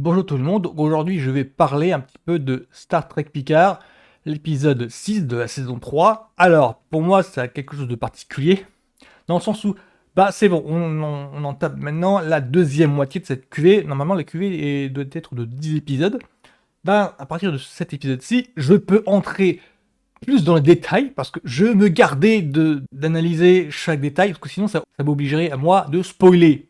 Bonjour tout le monde, donc aujourd'hui je vais parler un petit peu de Star Trek Picard, l'épisode 6 de la saison 3. Alors, pour moi, ça a quelque chose de particulier, dans le sens où, c'est bon, on en tape maintenant la deuxième moitié de cette QV. Normalement, la QV doit être de 10 épisodes. À partir de cet épisode-ci, je peux entrer plus dans les détails, parce que je me gardais d'analyser chaque détail, parce que sinon ça m'obligerait à moi de spoiler.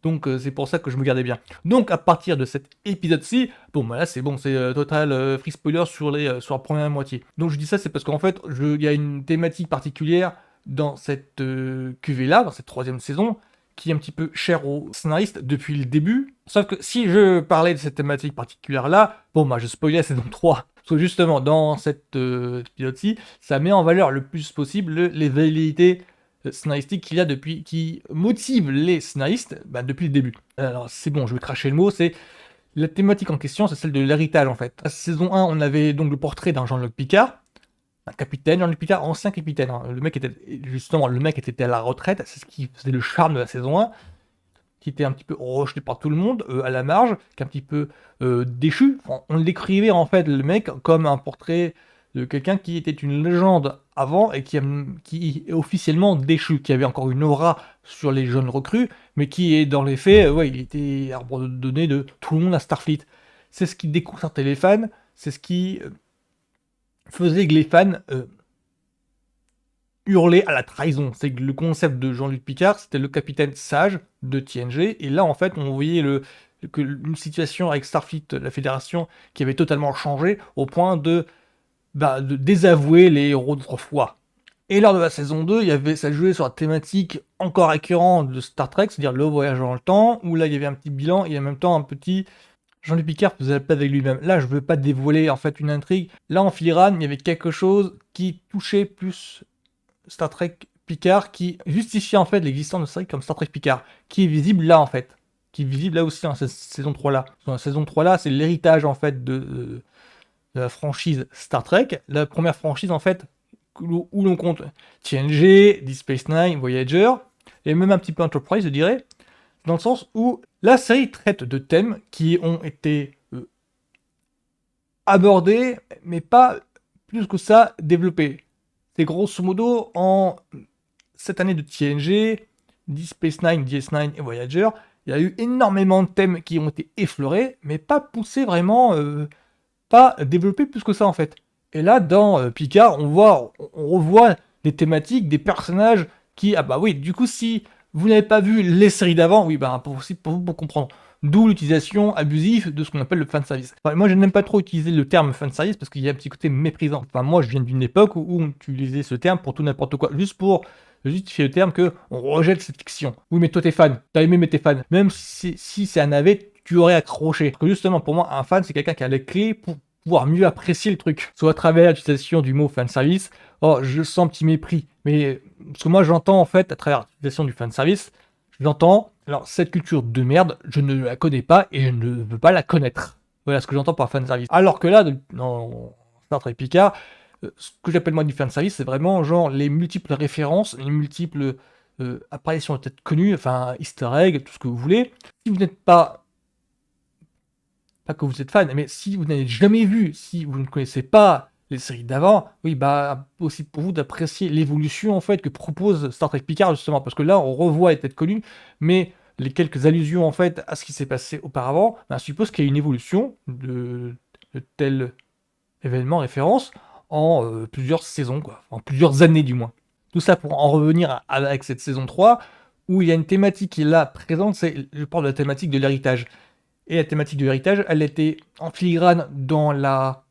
Donc c'est pour ça que je me gardais bien. Donc à partir de cet épisode-ci, là c'est bon, c'est total free spoiler sur la première moitié. Donc je dis ça, c'est parce qu'en fait, il y a une thématique particulière dans cette QV-là, dans cette troisième saison, qui est un petit peu chère aux scénaristes depuis le début. Sauf que si je parlais de cette thématique particulière-là, je spoilais la saison 3. Parce que justement, dans cet épisode-ci, ça met en valeur le plus possible les velléités scénaristique qu'il y a qui motive les scénaristes depuis le début. Alors c'est bon, je vais cracher le mot, c'est la thématique en question, c'est celle de l'héritage en fait. À la saison 1, on avait donc le portrait d'un Jean-Luc Picard, un capitaine, Jean-Luc Picard, ancien capitaine. Le mec était à la retraite, c'est ce qui faisait le charme de la saison 1, qui était un petit peu rejeté par tout le monde, à la marge, qui est un petit peu déchu. On le décrivait en fait, le mec, comme un portrait de quelqu'un qui était une légende avant et qui est officiellement déchu, qui avait encore une aura sur les jeunes recrues, mais qui est dans les faits, il était arbre de données de tout le monde à Starfleet. C'est ce qui déconcertait les fans, c'est ce qui faisait que les fans hurlaient à la trahison. C'est que le concept de Jean-Luc Picard, c'était le capitaine sage de TNG, et là en fait on voyait une situation avec Starfleet, la fédération, qui avait totalement changé au point de désavouer les héros d'autrefois. Et lors de la saison 2, ça jouait sur la thématique encore récurrente de Star Trek, c'est-à-dire le voyage dans le temps, où là il y avait un petit bilan et en même temps un petit Jean-Luc Picard faisait la paix avec lui-même. Là, je veux pas dévoiler en fait une intrigue. Là, en filigrane, il y avait quelque chose qui touchait plus Star Trek Picard, qui justifiait en fait l'existence de séries comme Star Trek Picard, qui est visible là en fait, qui est visible là aussi dans cette saison 3 là. Dans la saison 3 là, c'est l'héritage en fait de la franchise Star Trek, la première franchise en fait où l'on compte TNG, Deep Space Nine, Voyager, et même un petit peu Enterprise, je dirais, dans le sens où la série traite de thèmes qui ont été abordés, mais pas plus que ça développés. C'est grosso modo en cette année de TNG, Deep Space Nine, DS9 et Voyager, il y a eu énormément de thèmes qui ont été effleurés, mais pas poussés vraiment, pas développés plus que ça en fait. Et là, dans Picard, on revoit des thématiques, des personnages qui, du coup, si vous n'avez pas vu les séries d'avant, pour comprendre. D'où l'utilisation abusive de ce qu'on appelle le fanservice. Moi, je n'aime pas trop utiliser le terme fanservice parce qu'il y a un petit côté méprisant. Moi, je viens d'une époque où on utilisait ce terme pour tout n'importe quoi, juste pour justifier le terme que on rejette cette fiction. Oui, mais toi, t'es fan. T'as aimé, mais t'es fan. Même si c'est un navet, tu aurais accroché. Parce que justement, pour moi, un fan, c'est quelqu'un qui a les clés pour pouvoir mieux apprécier le truc. Soit à travers l'utilisation du mot fanservice, je sens un petit mépris. Mais ce que moi, j'entends en fait, à travers l'utilisation du fanservice, j'entends, alors cette culture de merde, je ne la connais pas et je ne veux pas la connaître. Voilà ce que j'entends par fanservice. Alors que là, dans Star Trek Picard, ce que j'appelle moi du fanservice, c'est vraiment genre les multiples références, les multiples apparitions peut-être connues, enfin easter egg, tout ce que vous voulez. Si vous n'êtes pas que vous êtes fan, mais si vous n'avez jamais vu, si vous ne connaissez pas les séries d'avant, possible pour vous d'apprécier l'évolution en fait que propose Star Trek Picard justement, parce que là on revoit les têtes connues, mais les quelques allusions en fait à ce qui s'est passé auparavant, suppose qu'il y a une évolution de tel événement référence en plusieurs saisons, en plusieurs années du moins. Tout ça pour en revenir avec cette saison 3, où il y a une thématique qui est là présente, je parle de la thématique de l'héritage. Et la thématique de l'héritage, elle était en filigrane dans la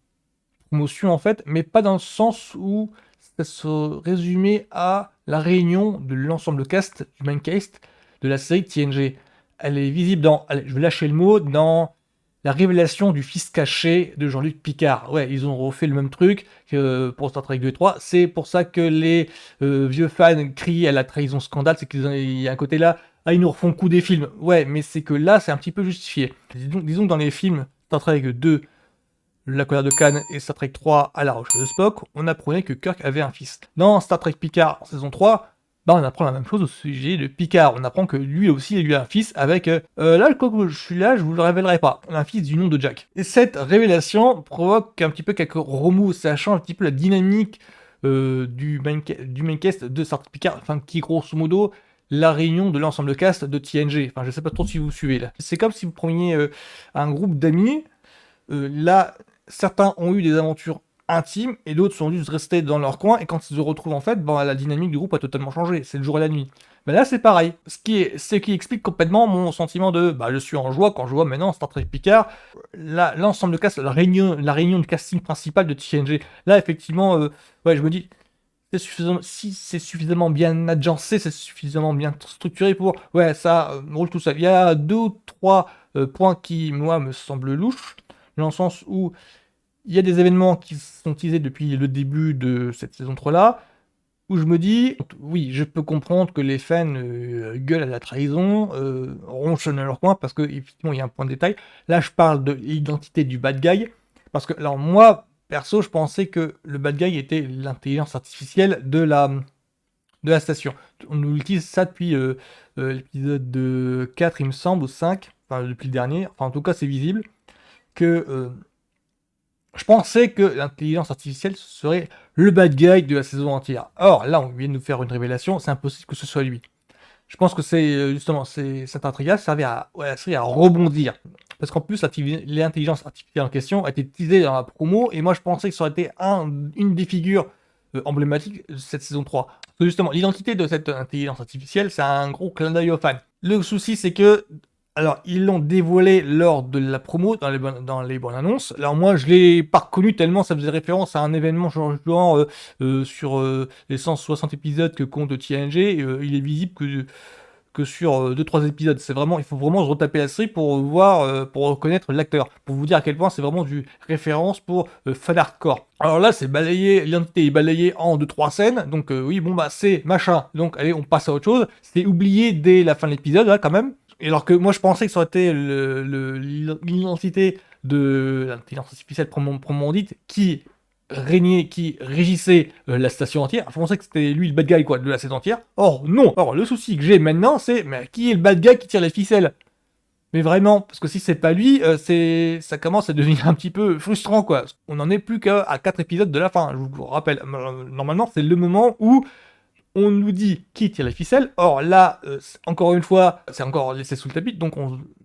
promotion en fait, mais pas dans le sens où ça se résumait à la réunion de l'ensemble cast, du main cast de la série TNG. Elle est visible je vais lâcher le mot, dans la révélation du fils caché de Jean-Luc Picard. Ouais, ils ont refait le même truc que pour Star Trek 2 et 3. C'est pour ça que les vieux fans crient à la trahison scandale, c'est qu'il y a un côté là, ils nous refont le coup des films. Ouais, mais c'est que là, c'est un petit peu justifié. Disons que dans les films Star Trek 2, La colère de Khan et Star Trek 3 à la recherche de Spock, on apprenait que Kirk avait un fils. Dans Star Trek Picard, saison 3, bah, on apprend la même chose au sujet de Picard. On apprend que lui aussi, il a eu un fils avec, là, quand je suis là, je vous le révélerai pas, un fils du nom de Jack. Et cette révélation provoque un petit peu quelques remous, ça change un petit peu la dynamique du maincast de Star Trek Picard, enfin, qui est grosso modo la réunion de l'ensemble cast de TNG. Enfin, je sais pas trop si vous suivez là. C'est comme si vous preniez un groupe d'amis, là, certains ont eu des aventures intimes et d'autres sont juste restés dans leur coin, et quand ils se retrouvent en fait, ben, la dynamique du groupe a totalement changé, c'est le jour et la nuit. Ben là c'est pareil, ce qui explique complètement mon sentiment de bah je suis en joie quand je vois maintenant Star Trek Picard, l'ensemble de cast, la réunion du casting principal de TNG. Là effectivement, ouais je me dis, si c'est suffisamment bien agencé, c'est suffisamment bien structuré pour, ouais ça roule tout seul. Il y a deux ou trois points qui moi me semblent louches, dans le sens où il y a des événements qui sont teasés depuis le début de cette saison 3-là, où je me dis, oui, je peux comprendre que les fans gueulent à la trahison, ronchonnent à leur coin, parce que effectivement il y a un point de détail. Là, je parle de l'identité du bad guy, parce que, alors moi, perso, je pensais que le bad guy était l'intelligence artificielle de la station. On nous utilise ça depuis l'épisode de 4, il me semble, ou 5, enfin depuis le dernier, enfin en tout cas c'est visible, que je pensais que l'intelligence artificielle serait le bad guy de la saison entière. Or, là, on vient de nous faire une révélation, c'est impossible que ce soit lui. Je pense que c'est justement cette intrigue servait à, ouais, la série à rebondir. Parce qu'en plus, l'intelligence artificielle en question a été teasée dans la promo, et moi je pensais que ça aurait été une des figures emblématiques de cette saison 3. Parce que justement, l'identité de cette intelligence artificielle, c'est un gros clin d'œil aux fans. Le souci, c'est que alors, ils l'ont dévoilé lors de la promo, dans les bonnes annonces. Alors moi, je l'ai pas reconnu tellement ça faisait référence à un événement genre sur les 160 épisodes que compte TNG. Il est visible que sur 2-3 épisodes. C'est vraiment, il faut vraiment se retaper la série pour voir, pour reconnaître l'acteur. Pour vous dire à quel point c'est vraiment du référence pour fan hardcore. Alors là, c'est balayé, l'identité est balayée en 2-3 scènes. Donc oui, bon bah c'est machin. Donc allez, on passe à autre chose. C'est oublié dès la fin de l'épisode, là, quand même. Et alors que moi je pensais que ça aurait été l'identité de l'intelligence artificielle proprement dite qui régnait, qui régissait la station entière. Je pensais que c'était lui le bad guy quoi de la saison entière. Or non. Or le souci que j'ai maintenant c'est mais qui est le bad guy qui tire les ficelles? Mais vraiment, parce que si c'est pas lui, ça commence à devenir un petit peu frustrant quoi. On n'en est plus qu'à 4 épisodes de la fin. Je vous rappelle, normalement c'est le moment où on nous dit qui tire les ficelles. Or là, encore une fois, c'est encore laissé sous le tapis. Donc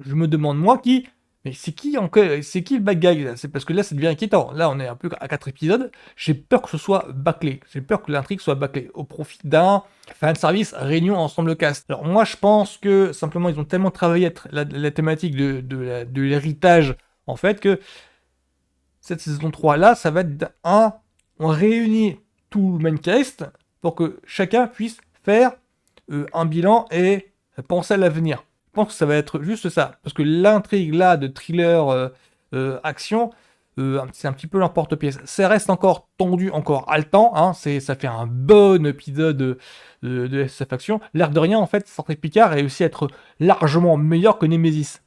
je me demande moi qui. Mais c'est qui le bad guy là? C'est parce que là, ça devient inquiétant. Là, on est un peu à 4 épisodes. J'ai peur que ce soit bâclé. J'ai peur que l'intrigue soit bâclée au profit d'un fanservice réunion ensemble cast. Alors moi, je pense que simplement, ils ont tellement travaillé la thématique de l'héritage, en fait, que cette saison 3 là, ça va être on réunit tout le main cast pour que chacun puisse faire un bilan et penser à l'avenir. Je pense que ça va être juste ça. Parce que l'intrigue là de thriller action, c'est un petit peu l'emporte-pièce. Ça reste encore tendu, encore haletant. Hein, ça fait un bon épisode de SF Action. L'air de rien, en fait, Star Trek Picard réussit à être largement meilleur que Nemesis.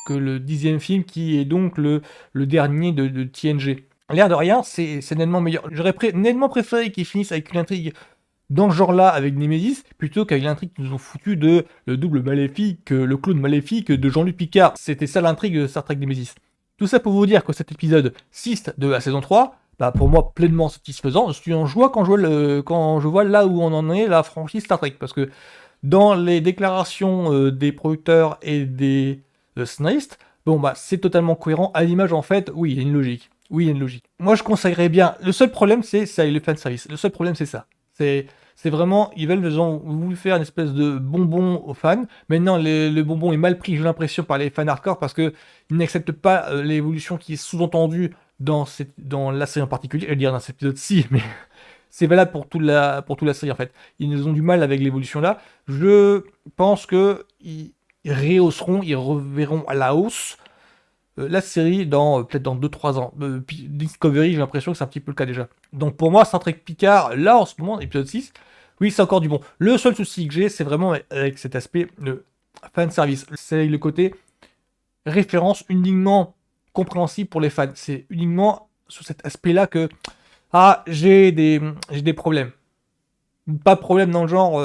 Que le 10e film qui est donc le dernier de TNG. L'air de rien, c'est nettement meilleur. J'aurais nettement préféré qu'ils finissent avec une intrigue dans ce genre-là avec Nemesis, plutôt qu'avec l'intrigue qu'ils nous ont foutu de le double maléfique, le clone maléfique de Jean-Luc Picard. C'était ça l'intrigue de Star Trek Nemesis. Tout ça pour vous dire que cet épisode 6 de la saison 3, bah pour moi pleinement satisfaisant. Je suis en joie quand je vois là où on en est la franchise Star Trek, parce que dans les déclarations des producteurs et des scénaristes, bon bah c'est totalement cohérent à l'image en fait. Oui, il y a une logique. Oui, il y a une logique. Moi je conseillerais bien. Le seul problème c'est ça et le fanservice. Le seul problème c'est ça. C'est vraiment, ils veulent voulu faire une espèce de bonbon aux fans. Maintenant, le bonbon est mal pris, j'ai l'impression, par les fans hardcore parce qu'ils n'acceptent pas l'évolution qui est sous-entendue dans la série en particulier. Je veux dire dans cet épisode-ci, mais c'est valable pour toute la série en fait. Ils ont du mal avec l'évolution là. Je pense que ils rehausseront, ils reverront à la hausse la série peut-être dans 2-3 ans. Discovery, j'ai l'impression que c'est un petit peu le cas déjà. Donc pour moi, Star Trek Picard, là en ce moment, épisode 6, oui, c'est encore du bon. Le seul souci que j'ai, c'est vraiment avec cet aspect de fanservice. C'est le côté référence uniquement compréhensible pour les fans. C'est uniquement sur cet aspect-là que j'ai des problèmes. Pas de problème dans le genre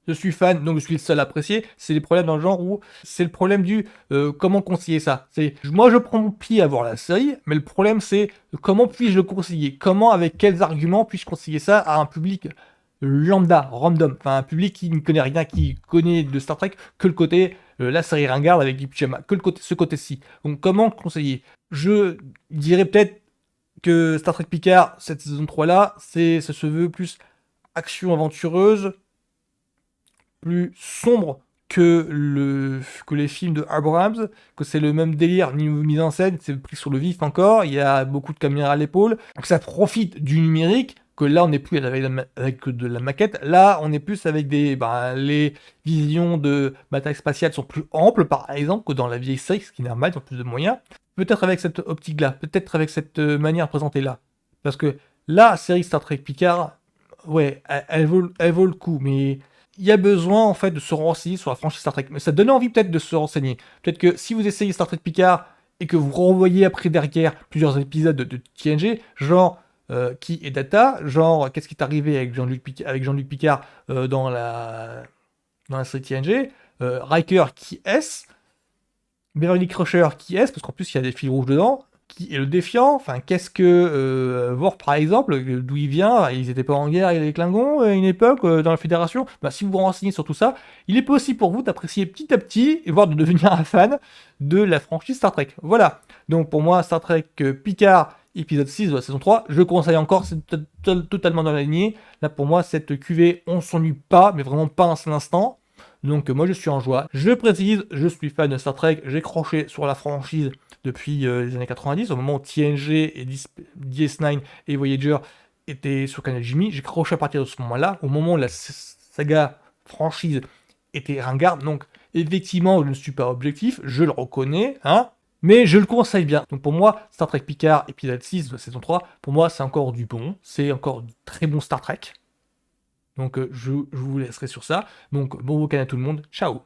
je suis fan, donc je suis le seul à apprécier. C'est des problèmes dans le genre où c'est le problème du comment conseiller ça. C'est moi je prends mon pied à voir la série, mais le problème c'est comment puis-je le conseiller? Comment, avec quels arguments puis-je conseiller ça à un public lambda, random, enfin un public qui ne connaît rien, qui connaît de Star Trek que le côté la série ringarde avec du pyjama, que le côté, ce côté-ci. Donc comment conseiller? Je dirais peut-être que Star Trek Picard, cette saison 3 là, ça se veut plus action aventureuse, plus sombre que les films de Abrams, que c'est le même délire niveau mise en scène, c'est pris sur le vif encore, il y a beaucoup de caméras à l'épaule, donc ça profite du numérique, que là on n'est plus avec de la maquette, là on est plus avec les visions de bataille spatiale sont plus amples par exemple que dans la vieille série, ce qui est normal, ils ont plus de moyens, peut-être avec cette optique-là, peut-être avec cette manière de présenter là, parce que la série Star Trek Picard, ouais, elle vaut le coup, mais il y a besoin en fait de se renseigner sur la franchise Star Trek. Mais ça donne envie peut-être de se renseigner. Peut-être que si vous essayez Star Trek Picard et que vous renvoyez après derrière plusieurs épisodes de TNG, genre qui est Data, genre qu'est-ce qui est arrivé avec Jean-Luc Picard dans la série TNG, Riker qui est-ce, Beverly Crusher qui est-ce, parce qu'en plus il y a des fils rouges dedans, qui est le défiant, enfin qu'est-ce que Worf par exemple, d'où il vient, ils étaient pas en guerre avec les Klingons à une époque dans la Fédération, bah, si vous vous renseignez sur tout ça, il est possible pour vous d'apprécier petit à petit, et voire de devenir un fan de la franchise Star Trek. Voilà, donc pour moi Star Trek Picard, épisode 6 de la saison 3, je conseille encore, c'est totalement dans la lignée, là pour moi cette QV, on s'ennuie pas, mais vraiment pas un seul instant. Donc moi je suis en joie. Je précise, je suis fan de Star Trek, j'ai croché sur la franchise depuis les années 90, au moment où TNG et DS9 et Voyager étaient sur Canal Jimmy, j'ai croché à partir de ce moment-là, au moment où la saga franchise était ringarde, donc effectivement je ne suis pas objectif, je le reconnais, hein, mais je le conseille bien. Donc pour moi, Star Trek Picard, épisode 6 de la saison 3, pour moi c'est encore du bon, c'est encore du très bon Star Trek. Donc je vous laisserai sur ça. Donc bon week-end à tout le monde, ciao.